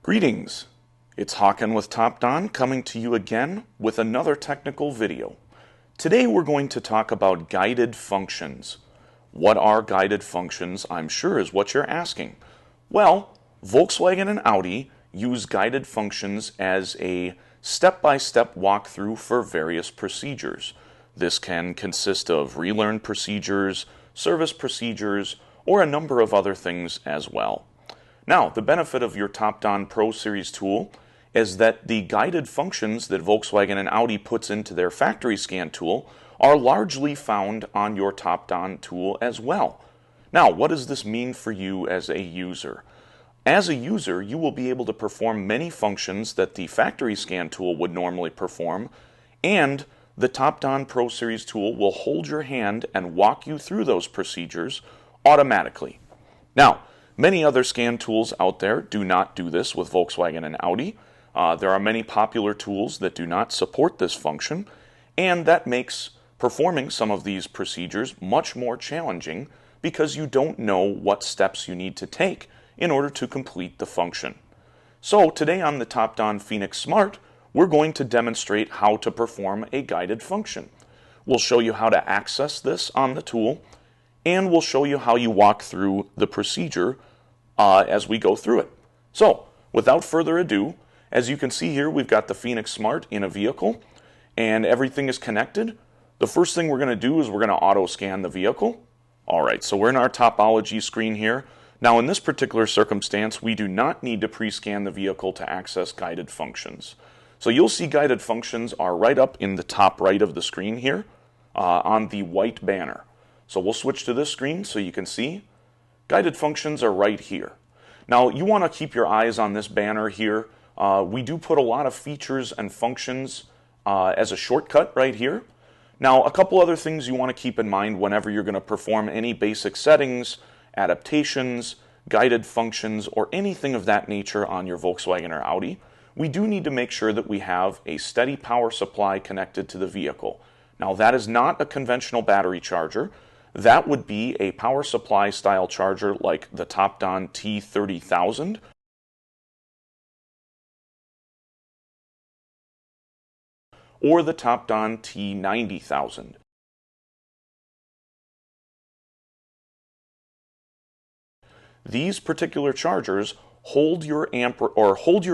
Greetings, it's Hawken with TopDon coming to you again with another technical video. Today we're going to talk about guided functions. What are guided functions, I'm sure is what you're asking. Well, Volkswagen and Audi use guided functions as a step-by-step walkthrough for various procedures. This can consist of relearn procedures, service procedures, or a number of other things as well. Now, the benefit of your TopDon Pro Series tool is that the guided functions that Volkswagen and Audi puts into their factory scan tool are largely found on your TopDon tool as well. Now, what does this mean for you as a user? As a user, you will be able to perform many functions that the factory scan tool would normally perform, and the TopDon Pro Series tool will hold your hand and walk you through those procedures automatically. Now, many other scan tools out there do not do this with Volkswagen and Audi. There are many popular tools that do not support this function, and that makes performing some of these procedures much more challenging because you don't know what steps you need to take in order to complete the function. So today on the TopDon Phoenix Smart, we're going to demonstrate how to perform a guided function. We'll show you how to access this on the tool, and we'll show you how you walk through the procedure as we go through it. So, without further ado, as you can see here, we've got the Phoenix Smart in a vehicle, and everything is connected. The first thing we're going to do is we're going to auto-scan the vehicle. Alright, so we're in our topology screen here. Now, in this particular circumstance, we do not need to pre-scan the vehicle to access guided functions. So you'll see guided functions are right up in the top right of the screen here on the white banner. So we'll switch to this screen so you can see. Guided functions are right here. Now, you want to keep your eyes on this banner here. We do put a lot of features and functions as a shortcut right here. Now, a couple other things you want to keep in mind whenever you're going to perform any basic settings, adaptations, guided functions, or anything of that nature on your Volkswagen or Audi. We do need to make sure that we have a steady power supply connected to the vehicle. Now, that is not a conventional battery charger. That would be a power supply style charger like the TopDon T30000 or the TopDon T90000. These particular chargers hold your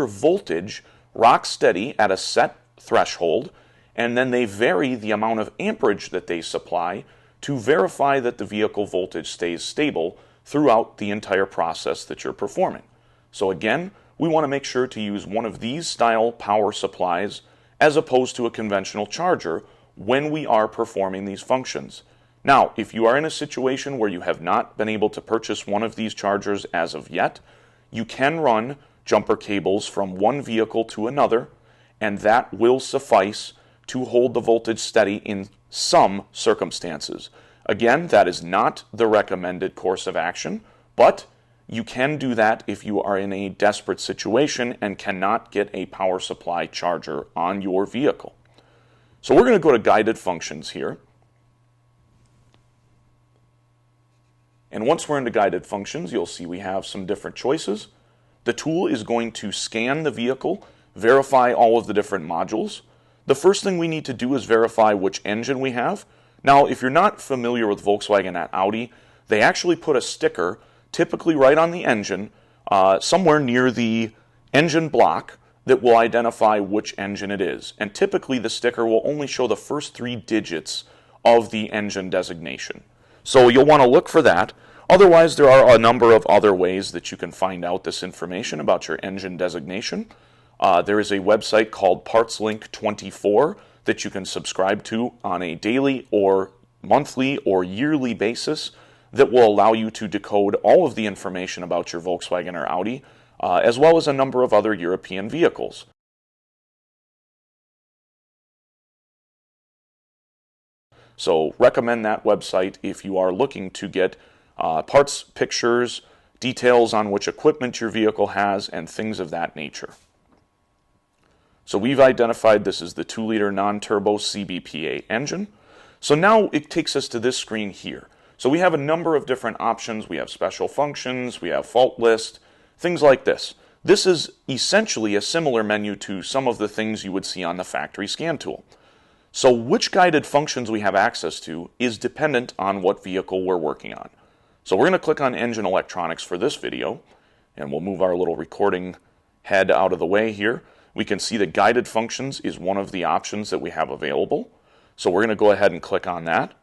voltage rock steady at a set threshold, and then they vary the amount of amperage that they supply to verify that the vehicle voltage stays stable throughout the entire process that you're performing. So again, we want to make sure to use one of these style power supplies as opposed to a conventional charger when we are performing these functions. Now, if you are in a situation where you have not been able to purchase one of these chargers as of yet, you can run jumper cables from one vehicle to another, and that will suffice to hold the voltage steady in some circumstances. Again, that is not the recommended course of action, but you can do that if you are in a desperate situation and cannot get a power supply charger on your vehicle. So we're going to go to guided functions here. And once we're into guided functions, you'll see we have some different choices. The tool is going to scan the vehicle, verify all of the different modules. The first thing we need to do is verify which engine we have. Now, if you're not familiar with Volkswagen and Audi, they actually put a sticker, typically right on the engine, somewhere near the engine block, that will identify which engine it is. And typically the sticker will only show the first 3 digits of the engine designation. So you'll want to look for that. Otherwise, there are a number of other ways that you can find out this information about your engine designation. There is a website called PartsLink24 that you can subscribe to on a daily or monthly or yearly basis that will allow you to decode all of the information about your Volkswagen or Audi, as well as a number of other European vehicles. So recommend that website if you are looking to get parts pictures, details on which equipment your vehicle has, and things of that nature. So we've identified this is the 2-liter non-turbo CBPA engine. So now it takes us to this screen here. So we have a number of different options. We have special functions, we have fault list, things like this. This is essentially a similar menu to some of the things you would see on the factory scan tool. So which guided functions we have access to is dependent on what vehicle we're working on. So we're going to click on Engine Electronics for this video, and we'll move our little recording head out of the way here. We can see that guided functions is one of the options that we have available. So we're going to go ahead and click on that.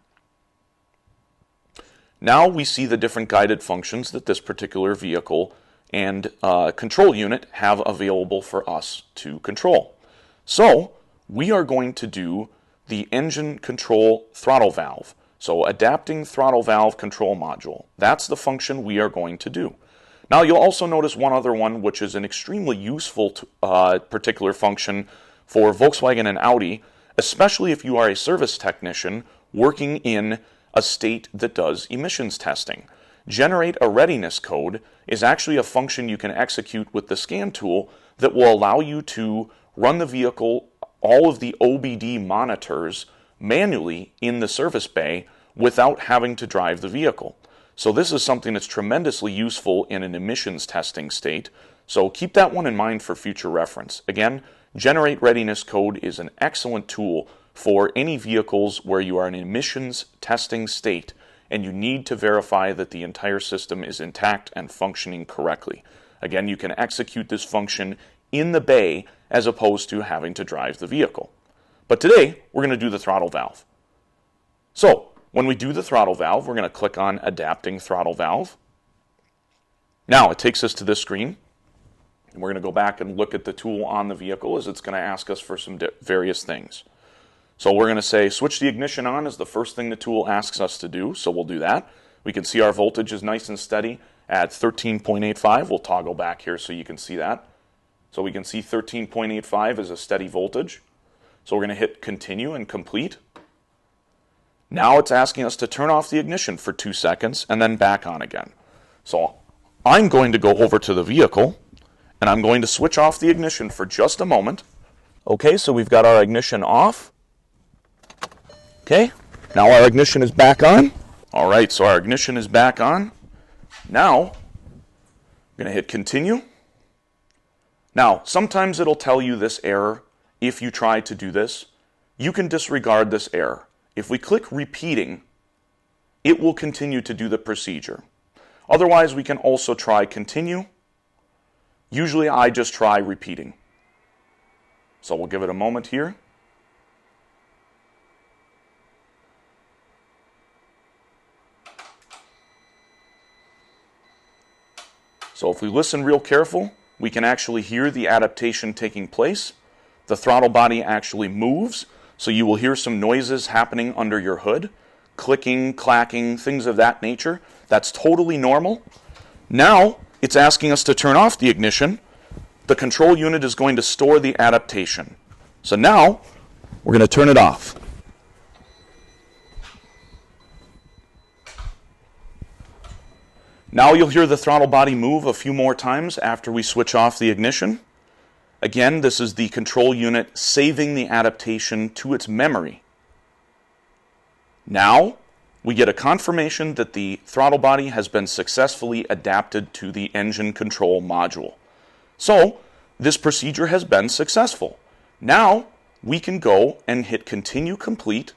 Now we see the different guided functions that this particular vehicle and control unit have available for us to control. So we are going to do the engine control throttle valve. So adapting throttle valve control module. That's the function we are going to do. Now you'll also notice one other one, which is an extremely useful particular function for Volkswagen and Audi, especially if you are a service technician working in a state that does emissions testing. Generate a readiness code is actually a function you can execute with the scan tool that will allow you to run the vehicle, all of the OBD monitors manually in the service bay without having to drive the vehicle. So this is something that's tremendously useful in an emissions testing state. So keep that one in mind for future reference. Again, Generate Readiness Code is an excellent tool for any vehicles where you are in an emissions testing state and you need to verify that the entire system is intact and functioning correctly. Again, you can execute this function in the bay as opposed to having to drive the vehicle. But today, we're going to do the throttle valve. So, when we do the throttle valve, we're going to click on Adapting Throttle Valve. Now, it takes us to this screen. And we're going to go back and look at the tool on the vehicle as it's going to ask us for some various things. So we're going to say switch the ignition on is the first thing the tool asks us to do, so we'll do that. We can see our voltage is nice and steady at 13.85. We'll toggle back here so you can see that. So we can see 13.85 is a steady voltage. So we're going to hit continue and complete. Now it's asking us to turn off the ignition for 2 seconds and then back on again. So I'm going to go over to the vehicle and I'm going to switch off the ignition for just a moment. Okay, so we've got our ignition off. Okay, now our ignition is back on. All right, so our ignition is back on. Now, I'm going to hit continue. Now, sometimes it'll tell you this error if you try to do this. You can disregard this error. If we click repeating, it will continue to do the procedure. Otherwise, we can also try continue. Usually, I just try repeating. So we'll give it a moment here. So if we listen real careful, we can actually hear the adaptation taking place. The throttle body actually moves, so you will hear some noises happening under your hood, clicking, clacking, things of that nature. That's totally normal. Now it's asking us to turn off the ignition. The control unit is going to store the adaptation. So now we're going to turn it off. Now you'll hear the throttle body move a few more times after we switch off the ignition. Again, this is the control unit saving the adaptation to its memory. Now we get a confirmation that the throttle body has been successfully adapted to the engine control module. So this procedure has been successful. Now we can go and hit continue complete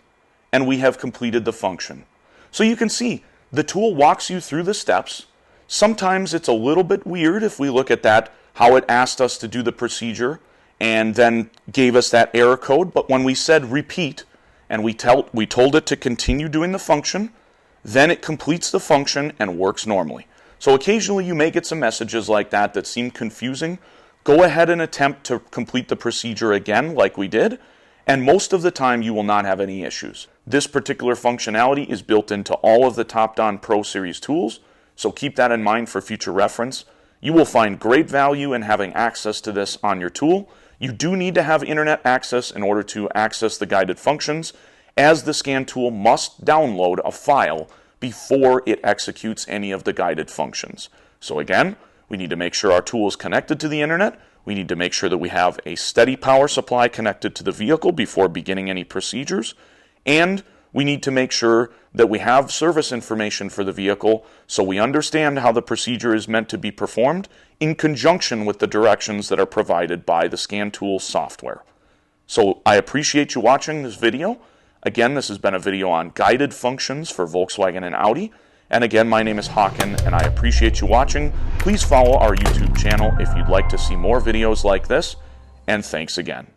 and we have completed the function. So you can see the tool walks you through the steps. Sometimes it's a little bit weird if we look at that, how it asked us to do the procedure and then gave us that error code. But when we said repeat and we told it to continue doing the function, then it completes the function and works normally. So occasionally you may get some messages like that that seem confusing. Go ahead and attempt to complete the procedure again like we did, and most of the time you will not have any issues. This particular functionality is built into all of the TopDon Pro Series tools, so keep that in mind for future reference. You will find great value in having access to this on your tool. You do need to have internet access in order to access the guided functions, as the scan tool must download a file before it executes any of the guided functions. So again, we need to make sure our tool is connected to the internet. We need to make sure that we have a steady power supply connected to the vehicle before beginning any procedures. And we need to make sure that we have service information for the vehicle so we understand how the procedure is meant to be performed in conjunction with the directions that are provided by the ScanTool software. So I appreciate you watching this video. Again, this has been a video on guided functions for Volkswagen and Audi. And again, my name is Håkan, and I appreciate you watching. Please follow our YouTube channel if you'd like to see more videos like this, and thanks again.